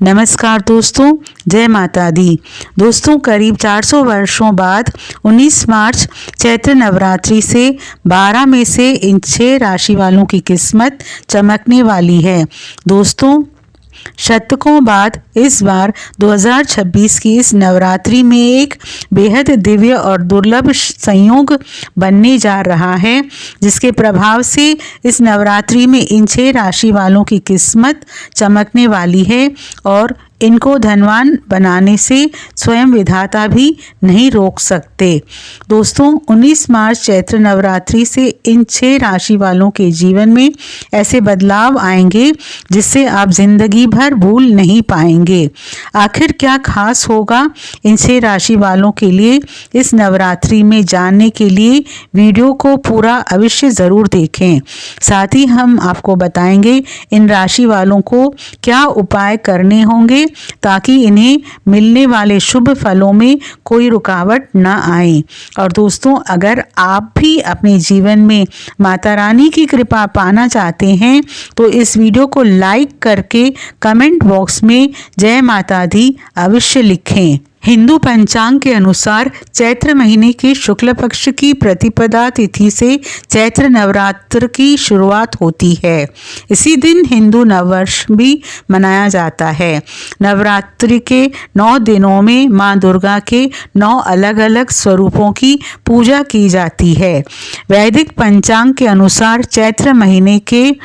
नमस्कार दोस्तों, जय माता दी। दोस्तों, करीब 400 वर्षों बाद 19 मार्च चैत्र नवरात्रि से 12 में से इन 6 राशि वालों की किस्मत चमकने वाली है। दोस्तों, शतकों बाद इस बार 2026 की इस नवरात्रि में एक बेहद दिव्य और दुर्लभ संयोग बनने जा रहा है, जिसके प्रभाव से इस नवरात्रि में इन 6 राशि वालों की किस्मत चमकने वाली है और इनको धनवान बनाने से स्वयं विधाता भी नहीं रोक सकते। दोस्तों, 19 मार्च चैत्र नवरात्रि से इन 6 राशि वालों के जीवन में ऐसे बदलाव आएंगे जिससे आप जिंदगी भर भूल नहीं पाएंगे। आखिर क्या खास होगा इन 6 राशि वालों के लिए, इस नवरात्रि में जानने के लिए वीडियो को पूरा अवश्य ज़रूर देखें। साथ ही हम आपको बताएंगे इन राशि वालों को क्या उपाय करने होंगे ताकि इन्हें मिलने वाले शुभ फलों में कोई रुकावट न आए। और दोस्तों, अगर आप भी अपने जीवन में माता रानी की कृपा पाना चाहते हैं तो इस वीडियो को लाइक करके कमेंट बॉक्स में जय माता दी अवश्य लिखें। हिंदू पंचांग के अनुसार चैत्र महीने के शुक्ल पक्ष की प्रतिपदा तिथि से चैत्र नवरात्र की शुरुआत होती है। इसी दिन हिंदू नववर्ष भी मनाया जाता है। नवरात्रि के 9 दिनों में मां दुर्गा के 9 अलग अलग स्वरूपों की पूजा की जाती है। वैदिक पंचांग के अनुसार चैत्र महीने के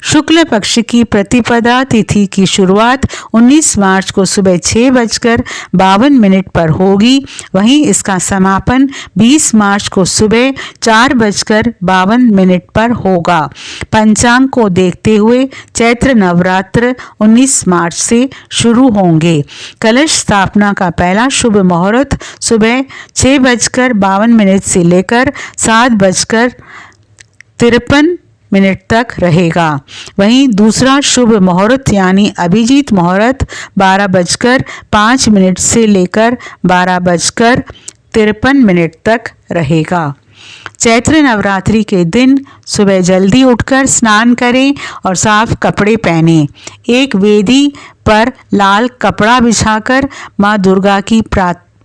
शुक्ल पक्ष की प्रतिपदा तिथि की शुरुआत 19 मार्च को सुबह 6:52 पर होगी। वहीं इसका समापन 20 मार्च को सुबह 4:52 पर होगा। पंचांग को देखते हुए चैत्र नवरात्र 19 मार्च से शुरू होंगे। कलश स्थापना का पहला शुभ मुहूर्त सुबह 6:52 से लेकर 7:53 तक रहेगा। वहीं दूसरा शुभ मुहूर्त यानी अभिजीत मुहूर्त 12:05 से लेकर 12:53 तक रहेगा। चैत्र नवरात्रि के दिन सुबह जल्दी उठकर स्नान करें और साफ कपड़े पहनें। एक वेदी पर लाल कपड़ा बिछाकर मां दुर्गा की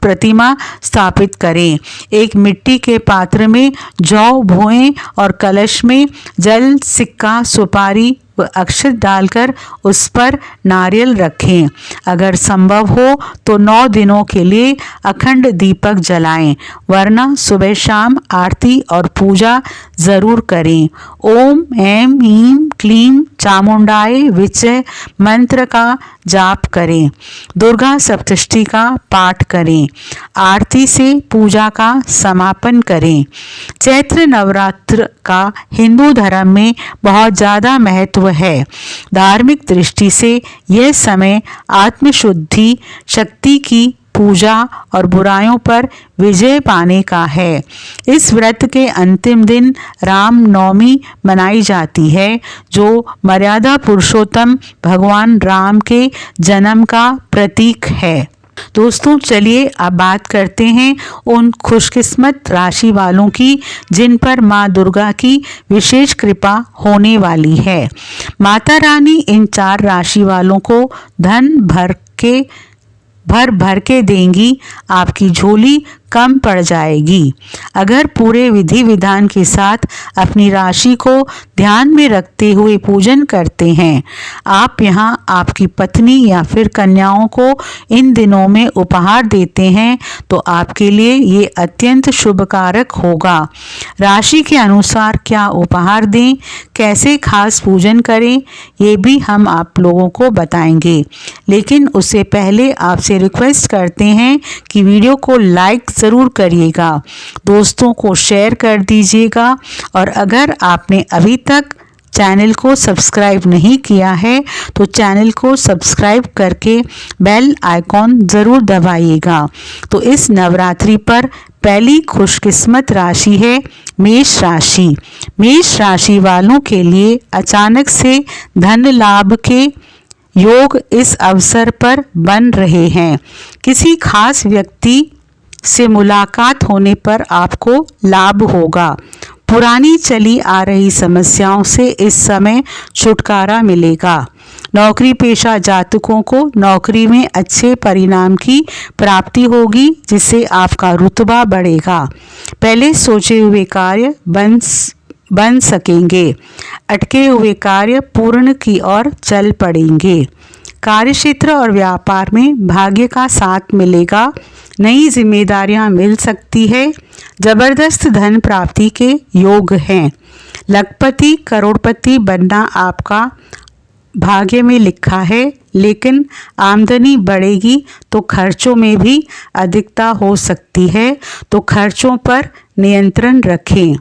प्रतिमा स्थापित करें। एक मिट्टी के पात्र में जौ बोएं और कलश में जल, सिक्का, सुपारी व अक्षत डालकर उस पर नारियल रखें। अगर संभव हो तो 9 दिनों के लिए अखंड दीपक जलाएं, वरना सुबह शाम आरती और पूजा जरूर करें। ओम ऐं ह्रीं क्लीं चामुंडाय विचे मंत्र का जाप करें। दुर्गा सप्तशती का पाठ करें। आरती से पूजा का समापन करें। चैत्र नवरात्र का हिंदू धर्म में बहुत ज़्यादा महत्व है। धार्मिक दृष्टि से यह समय आत्मशुद्धि, शक्ति की पूजा और बुराइयों पर विजय पाने का है। इस व्रत के अंतिम दिन राम नवमी मनाई जाती है, जो मर्यादा पुरुषोत्तम भगवान राम के जन्म का प्रतीक है। दोस्तों, चलिए अब बात करते हैं उन खुशकिस्मत राशि वालों की जिन पर मां दुर्गा की विशेष कृपा होने वाली है। माता रानी इन 4 राशि वालों को धन भर भर के देंगी। आपकी झोली कम पड़ जाएगी। अगर पूरे विधि विधान के साथ अपनी राशि को ध्यान में रखते हुए पूजन करते हैं, आप यहाँ आपकी पत्नी या फिर कन्याओं को इन दिनों में उपहार देते हैं तो आपके लिए ये अत्यंत शुभकारक होगा। राशि के अनुसार क्या उपहार दें, कैसे खास पूजन करें, ये भी हम आप लोगों को बताएंगे। लेकिन उससे पहले आपसे रिक्वेस्ट करते हैं कि वीडियो को लाइक ज़रूर करिएगा, दोस्तों को शेयर कर दीजिएगा और अगर आपने अभी तक चैनल को सब्सक्राइब नहीं किया है तो चैनल को सब्सक्राइब करके बेल आइकॉन ज़रूर दबाइएगा। तो इस नवरात्रि पर पहली खुशकिस्मत राशि है मेष राशि। मेष राशि वालों के लिए अचानक से धन लाभ के योग इस अवसर पर बन रहे हैं। किसी खास व्यक्ति से मुलाकात होने पर आपको लाभ होगा। पुरानी चली आ रही समस्याओं से इस समय छुटकारा मिलेगा। नौकरी पेशा जातकों को नौकरी में अच्छे परिणाम की प्राप्ति होगी, जिससे आपका रुतबा बढ़ेगा। पहले सोचे हुए कार्य बन सकेंगे। अटके हुए कार्य पूर्ण की ओर चल पड़ेंगे। कार्यक्षेत्र और व्यापार में भाग्य का साथ मिलेगा। नई जिम्मेदारियां मिल सकती है। जबरदस्त धन प्राप्ति के योग हैं। लखपति करोड़पति बनना आपका भाग्य में लिखा है, लेकिन आमदनी बढ़ेगी तो खर्चों में भी अधिकता हो सकती है, तो खर्चों पर नियंत्रण रखें।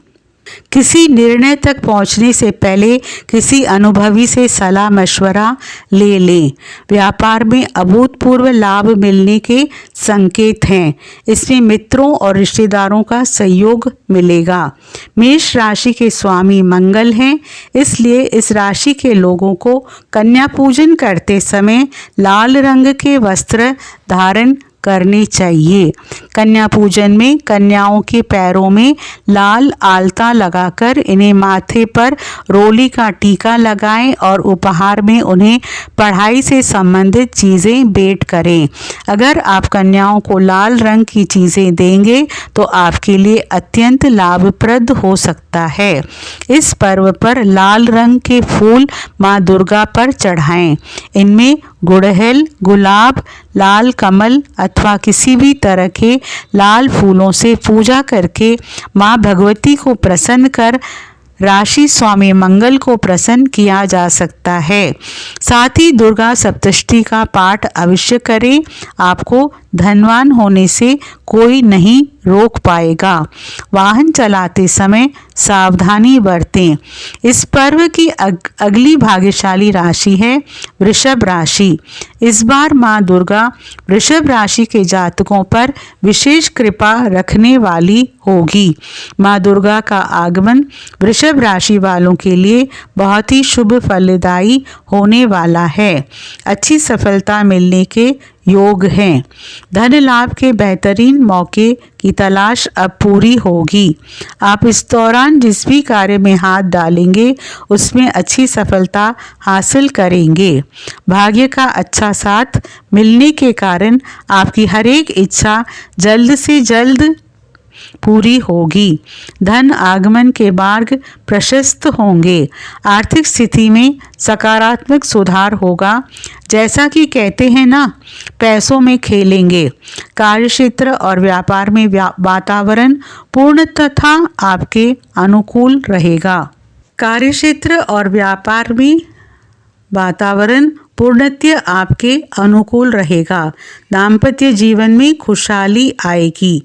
किसी निर्णय तक पहुंचने से पहले किसी अनुभवी से सलाह मशवरा ले लें। व्यापार में अभूतपूर्व लाभ मिलने के संकेत हैं। इसमें मित्रों और रिश्तेदारों का सहयोग मिलेगा। मेष राशि के स्वामी मंगल हैं, इसलिए इस राशि के लोगों को कन्या पूजन करते समय लाल रंग के वस्त्र धारण करने चाहिए। कन्या पूजन में कन्याओं के पैरों में लाल आलता लगाकर इन्हें माथे पर रोली का टीका लगाएं और उपहार में उन्हें पढ़ाई से संबंधित चीज़ें भेंट करें। अगर आप कन्याओं को लाल रंग की चीज़ें देंगे तो आपके लिए अत्यंत लाभप्रद हो सकता है। इस पर्व पर लाल रंग के फूल माँ दुर्गा पर चढ़ाएं। इनमें गुड़हल, गुलाब, लाल कमल अथवा किसी भी तरह के लाल फूलों से पूजा करके माँ भगवती को प्रसन्न कर राशि स्वामी मंगल को प्रसन्न किया जा सकता है। साथ ही दुर्गा सप्तशती का पाठ अवश्य करें। आपको धनवान होने से कोई नहीं रोक पाएगा। वाहन चलाते समय सावधानी बरतें। इस पर्व की अगली भाग्यशाली राशि है वृषभ राशि। इस बार माँ दुर्गा वृषभ राशि के जातकों पर विशेष कृपा रखने वाली होगी। माँ दुर्गा का आगमन वृषभ राशि वालों के लिए बहुत ही शुभ फलदायी होने वाला है। अच्छी सफलता मिलने के योग हैं। धन लाभ के बेहतरीन मौके की तलाश अब पूरी होगी। आप इस दौरान जिस भी कार्य में हाथ डालेंगे उसमें अच्छी सफलता हासिल करेंगे। भाग्य का अच्छा साथ मिलने के कारण आपकी हर एक इच्छा जल्द से जल्द पूरी होगी। धन आगमन के मार्ग प्रशस्त होंगे। आर्थिक स्थिति में सकारात्मक सुधार होगा। जैसा कि कहते हैं ना, पैसों में खेलेंगे। कार्यक्षेत्र और व्यापार में वातावरण पूर्णतः आपके अनुकूल रहेगा। कार्यक्षेत्र और व्यापार में वातावरण पूर्णतः आपके अनुकूल रहेगा। दाम्पत्य जीवन में खुशहाली आएगी।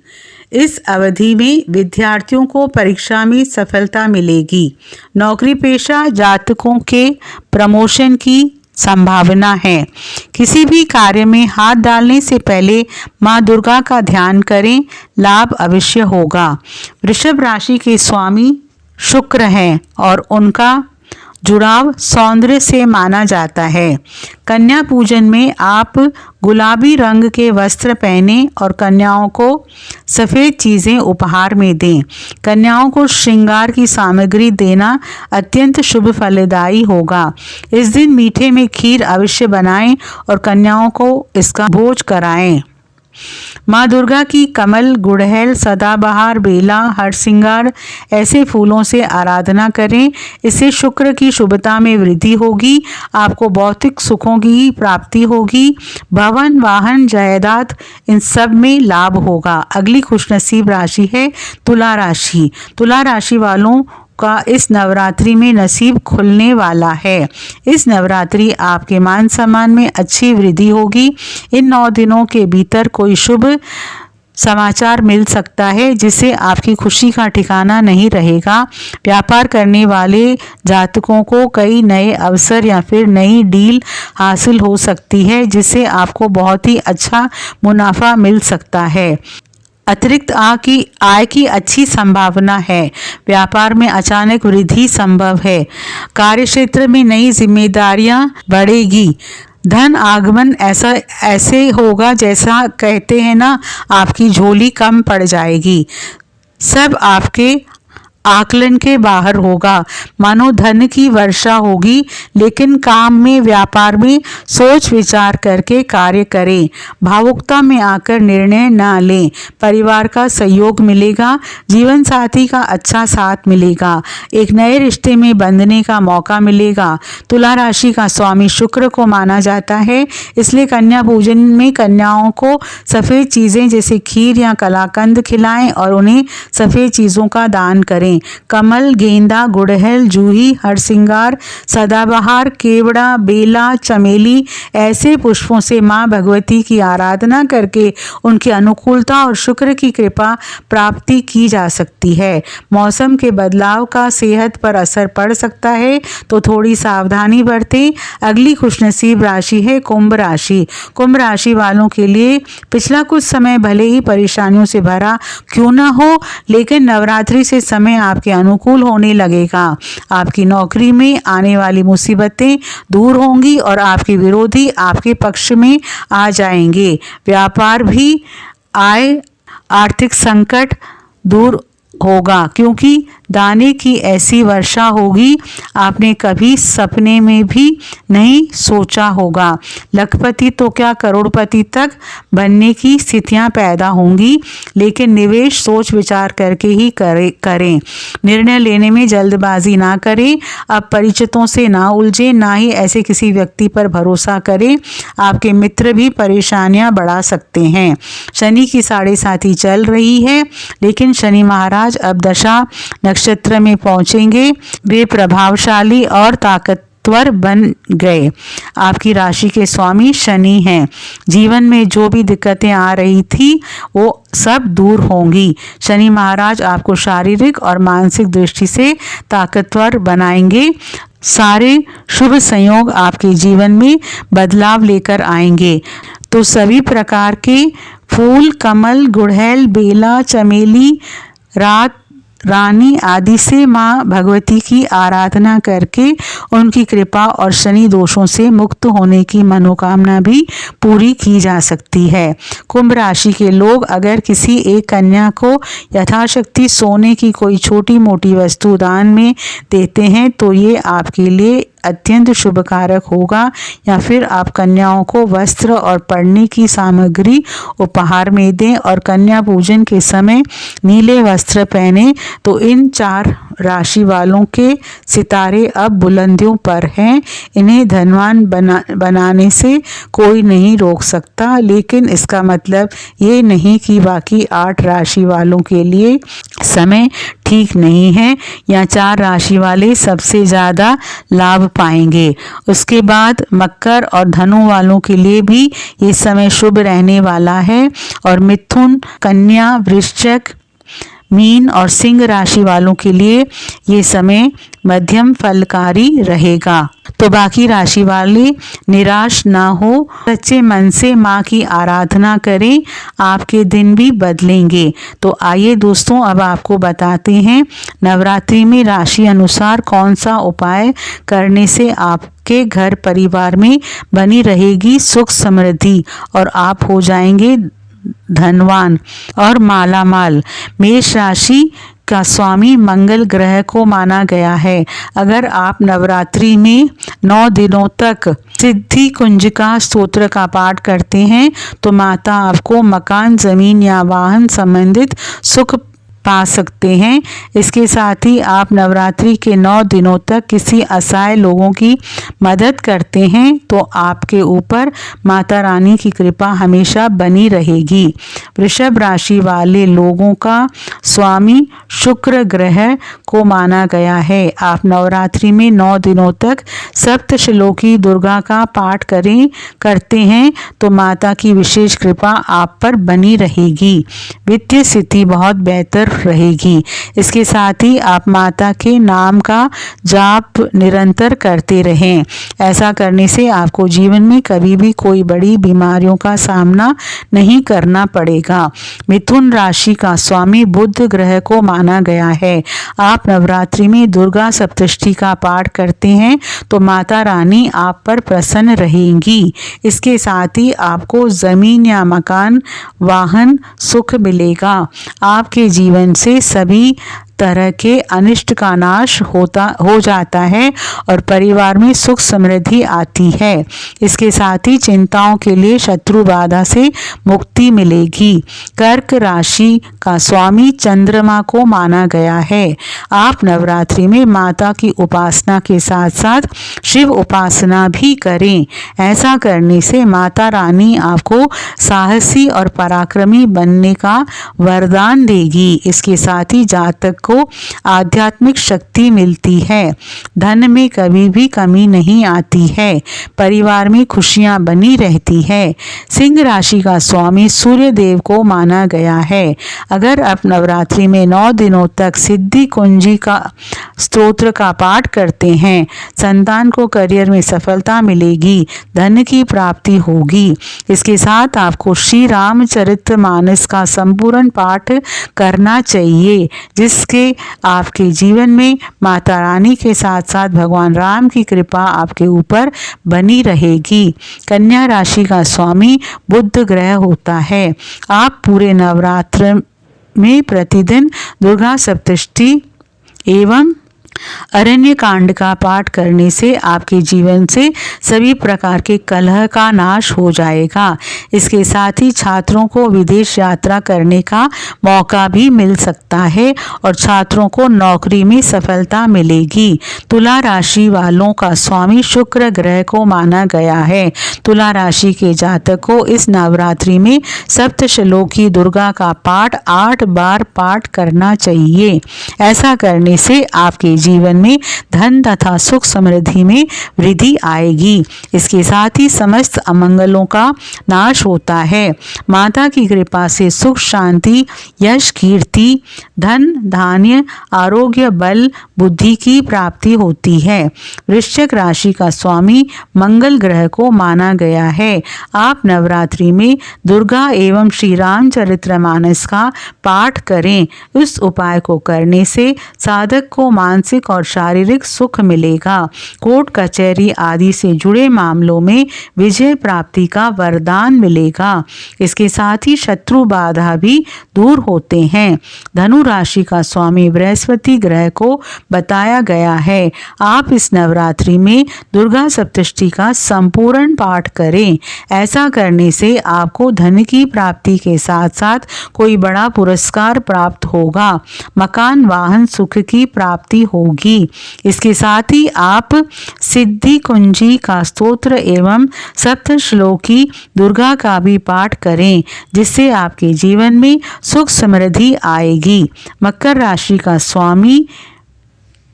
इस अवधि में विद्यार्थियों को परीक्षा में सफलता मिलेगी। नौकरी पेशा जातकों के प्रमोशन की संभावना है। किसी भी कार्य में हाथ डालने से पहले माँ दुर्गा का ध्यान करें, लाभ अवश्य होगा। वृषभ राशि के स्वामी शुक्र हैं और उनका जुड़ाव सौंदर्य से माना जाता है। कन्या पूजन में आप गुलाबी रंग के वस्त्र पहने और कन्याओं को सफ़ेद चीज़ें उपहार में दें। कन्याओं को श्रृंगार की सामग्री देना अत्यंत शुभ फलदायी होगा। इस दिन मीठे में खीर अवश्य बनाएं और कन्याओं को इसका भोज कराएं। माँ दुर्गा की कमल, गुड़हल, सदाबहार, बेला, हरसिंगार ऐसे फूलों से आराधना करें। इससे शुक्र की शुभता में वृद्धि होगी। आपको भौतिक सुखों की प्राप्ति होगी। भवन, वाहन, जायदाद इन सब में लाभ होगा। अगली खुशनसीब राशि है तुला राशि। तुला राशि वालों का इस नवरात्रि में नसीब खुलने वाला है। इस नवरात्रि आपके मान सम्मान में अच्छी वृद्धि होगी। इन 9 दिनों के भीतर कोई शुभ समाचार मिल सकता है जिससे आपकी खुशी का ठिकाना नहीं रहेगा। व्यापार करने वाले जातकों को कई नए अवसर या फिर नई डील हासिल हो सकती है जिससे आपको बहुत ही अच्छा मुनाफा मिल सकता है। अतिरिक्त आय की अच्छी संभावना है। व्यापार में अचानक वृद्धि संभव है। कार्यक्षेत्र में नई जिम्मेदारियां बढ़ेगी। धन आगमन ऐसे होगा जैसा कहते हैं ना, आपकी झोली कम पड़ जाएगी। सब आपके आकलन के बाहर होगा। मानो धन की वर्षा होगी, लेकिन काम में, व्यापार में सोच विचार करके कार्य करें। भावुकता में आकर निर्णय न लें। परिवार का सहयोग मिलेगा, जीवन साथी का अच्छा साथ मिलेगा, एक नए रिश्ते में बंधने का मौका मिलेगा। तुला राशि का स्वामी शुक्र को माना जाता है, इसलिए कन्या पूजन में कन्याओं को सफ़ेद चीज़ें जैसे खीर या कलाकंद खिलाएं और उन्हें सफ़ेद चीज़ों का दान करें। कमल, गेंदा, गुड़हल, जूही, हरसिंगार, सदाबहार, केवड़ा, बेला, चमेली ऐसे पुष्पों से माँ भगवती की आराधना करके उनकी अनुकूलता और शुक्र की कृपा प्राप्ति की जा सकती है। मौसम के बदलाव का सेहत पर असर पड़ सकता है, तो थोड़ी सावधानी बरतें। अगली खुशनसीब राशि है कुंभ राशि। कुंभ राशि वालों के लिए पिछला कुछ समय भले ही परेशानियों से भरा क्यों न हो, लेकिन नवरात्रि से समय आपके अनुकूल होने लगेगा। आपकी नौकरी में आने वाली मुसीबतें दूर होंगी और आपके विरोधी आपके पक्ष में आ जाएंगे। व्यापार भी आय, आर्थिक संकट दूर होगा, क्योंकि दाने की ऐसी वर्षा होगी आपने कभी सपने में भी नहीं सोचा होगा। लखपति तो क्या करोड़पति तक बनने की स्थितियां पैदा होंगी, लेकिन निवेश सोच विचार करके ही करें। निर्णय लेने में जल्दबाजी ना करें। अब परिचितों से ना उलझें, ना ही ऐसे किसी व्यक्ति पर भरोसा करें। आपके मित्र भी परेशानियां बढ़ा सकते हैं। शनि की 7.5 चल रही है, लेकिन शनि महाराज अब दशा नक्षत्र में पहुंचेंगे। वे प्रभावशाली और ताकतवर बन गए। आपकी राशि के स्वामी शनि हैं। जीवन में जो भी दिक्कतें आ रही थी वो सब दूर होंगी। शनि महाराज आपको शारीरिक और मानसिक दृष्टि से ताकतवर बनाएंगे। सारे शुभ संयोग आपके जीवन में बदलाव लेकर आएंगे। तो सभी प्रकार के फूल, कमल, गुड़हल, बेला, चमेली, रानी आदि से माँ भगवती की आराधना करके उनकी कृपा और शनि दोषों से मुक्त होने की मनोकामना भी पूरी की जा सकती है। कुंभ राशि के लोग अगर किसी एक कन्या को यथाशक्ति सोने की कोई छोटी मोटी वस्तु दान में देते हैं तो ये आपके लिए अत्यंत शुभकारक होगा। या फिर आप कन्याओं को वस्त्र और पढ़ने की सामग्री उपहार में दें और कन्या पूजन के समय नीले वस्त्र पहने, तो इन 4 राशि वालों के सितारे अब बुलंदियों पर हैं। इन्हें धनवान बनाने से कोई नहीं रोक सकता, लेकिन इसका मतलब ये नहीं कि बाकी 8 राशि वालों के लिए समय ठीक नहीं है या 4 राशि वाले सबसे ज़्यादा लाभ पाएंगे। उसके बाद मकर और धनु वालों के लिए भी ये समय शुभ रहने वाला है और मिथुन, कन्या, वृश्चिक, मीन और सिंह राशि वालों के लिए ये समय मध्यम फलकारी रहेगा। तो बाकी राशि वाले निराश ना हो, सच्चे मन से माँ की आराधना करें, आपके दिन भी बदलेंगे। तो आइए दोस्तों, अब आपको बताते हैं नवरात्रि में राशि अनुसार कौन सा उपाय करने से आपके घर परिवार में बनी रहेगी सुख समृद्धि और आप हो जाएंगे धनवान और मालामाल। मेष राशि का स्वामी मंगल ग्रह को माना गया है। अगर आप नवरात्रि में 9 दिनों तक सिद्धि कुंजिका स्तोत्र का पाठ करते हैं तो माता आपको मकान, जमीन या वाहन संबंधित सुख पा सकते हैं। इसके साथ ही आप नवरात्रि के 9 दिनों तक किसी असहाय लोगों की मदद करते हैं तो आपके ऊपर माता रानी की कृपा हमेशा बनी रहेगी। वृषभ राशि वाले लोगों का स्वामी शुक्र ग्रह को माना गया है। आप नवरात्रि में 9 दिनों तक सप्तशलोकी दुर्गा का पाठ करते हैं तो माता की विशेष कृपा आप पर बनी रहेगी। वित्तीय स्थिति बहुत बेहतर रहेगी। इसके साथ ही आप माता के नाम का जाप निरंतर करते रहें। ऐसा करने से आपको जीवन में कभी भी कोई बड़ी बीमारियों का सामना नहीं करना पड़ेगा। मिथुन राशि का स्वामी बुध ग्रह को माना गया है। आप नवरात्रि में दुर्गा सप्तशती का पाठ करते हैं तो माता रानी आप पर प्रसन्न रहेंगी। इसके साथ ही आपको जमीन या मकान, वाहन सुख मिलेगा। आपके जीवन से सभी तरह के अनिष्ट का नाश हो जाता है और परिवार में सुख समृद्धि आती है। इसके साथ ही चिंताओं के लिए शत्रु बाधा से मुक्ति मिलेगी। कर्क राशि का स्वामी चंद्रमा को माना गया है। आप नवरात्रि में माता की उपासना के साथ साथ शिव उपासना भी करें। ऐसा करने से माता रानी आपको साहसी और पराक्रमी बनने का वरदान देगी। इसके साथ ही जातक को आध्यात्मिक शक्ति मिलती है। धन में कभी भी कमी नहीं आती है। परिवार में खुशियां बनी रहती है। सिंह राशि का स्वामी सूर्य देव को माना गया है। अगर आप नवरात्रि में 9 दिनों तक सिद्धि कुंजी का स्तोत्र का पाठ करते हैं, संतान को करियर में सफलता मिलेगी, धन की प्राप्ति होगी। इसके साथ आपको श्री रामचरितमानस का संपूर्ण पाठ करना चाहिए, जिसके आपके जीवन में माता रानी के साथ साथ भगवान राम की कृपा आपके ऊपर बनी रहेगी। कन्या राशि का स्वामी बुध ग्रह होता है। आप पूरे नवरात्र में प्रतिदिन दुर्गा सप्तशती एवं अरण्य कांड का पाठ करने से आपके जीवन से सभी प्रकार के कलह का नाश हो जाएगा। इसके साथ ही छात्रों को विदेश यात्रा करने का मौका भी मिल सकता है और छात्रों को नौकरी में सफलता मिलेगी। तुला राशि वालों का स्वामी शुक्र ग्रह को माना गया है। तुला राशि के जातक को इस नवरात्रि में सप्तश्लोकी दुर्गा का पाठ 8 बार पाठ करना चाहिए। ऐसा करने से आपके जीवन में धन तथा सुख समृद्धि में वृद्धि आएगी। इसके साथ ही समस्त अमंगलों का नाश होता है। माता की कृपा से सुख शांति यश कीर्ति धन धान्य आरोग्य बल बुद्धि की प्राप्ति होती है। वृश्चिक राशि का स्वामी मंगल ग्रह को माना गया है। आप नवरात्रि में दुर्गा एवं श्री रामचरितमानस का पाठ करें। इस उपाय को करने से साधक को मानसिक और शारीरिक सुख मिलेगा। कोर्ट कचहरी आदि से जुड़े मामलों में विजय प्राप्ति का वरदान मिलेगा। इसके साथ ही शत्रु बाधा भी दूर होते हैं। धनु राशि का स्वामी बृहस्पति ग्रह को बताया गया है। आप इस नवरात्रि में दुर्गा सप्तशती का संपूर्ण पाठ करें। ऐसा करने से आपको धन की प्राप्ति के साथ साथ कोई बड़ा पुरस्कार प्राप्त होगा। मकान वाहन सुख की प्राप्ति होगी। इसके साथ ही आप सिद्धि कुंजी का स्तोत्र एवं सप्तश्लोकी दुर्गा का भी पाठ करें, जिससे आपके जीवन में सुख समृद्धि आएगी। मकर राशि का स्वामी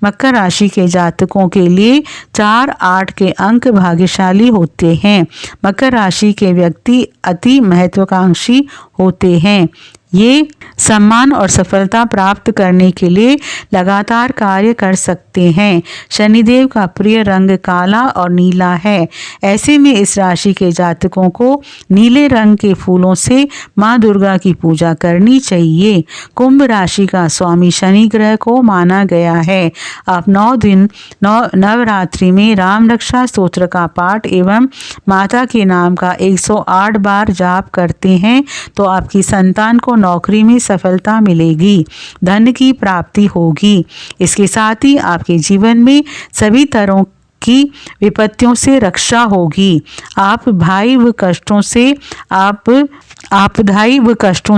मकर राशि के जातकों के लिए 4, 8 के अंक भाग्यशाली होते हैं। मकर राशि के व्यक्ति अति महत्वाकांक्षी होते हैं। ये सम्मान और सफलता प्राप्त करने के लिए लगातार कार्य कर सकते हैं। शनिदेव का प्रिय रंग काला और नीला है। ऐसे में इस राशि के जातकों को नीले रंग के फूलों से माँ दुर्गा की पूजा करनी चाहिए। कुंभ राशि का स्वामी शनि ग्रह को माना गया है। आप 9 दिन नवरात्रि में राम रक्षा स्तोत्र का पाठ एवं माता के नाम का 108 बार जाप करते हैं तो आपकी संतान को नौकरी में सफलता मिलेगी, धन की प्राप्ति होगी। इसके साथ ही आपके जीवन में सभी तरह की विपत्तियों से रक्षा होगी। आपदायी व कष्टों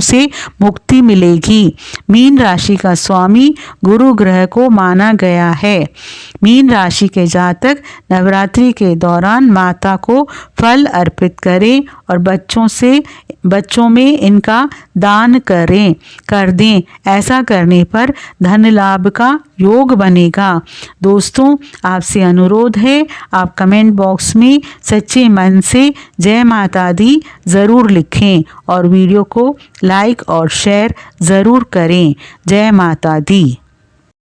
से मुक्ति मिलेगी। मीन राशि का स्वामी गुरु ग्रह को माना गया है। मीन राशि के जातक नवरात्रि के दौरान माता को फल अर्पित करें और बच्चों में इनका दान कर दें। ऐसा करने पर धन लाभ का योग बनेगा। दोस्तों, आपसे अनुरोध है, आप कमेंट बॉक्स में सच्चे मन से जय माता दी ज़रूर लिखें और वीडियो को लाइक और शेयर ज़रूर करें। जय माता दी।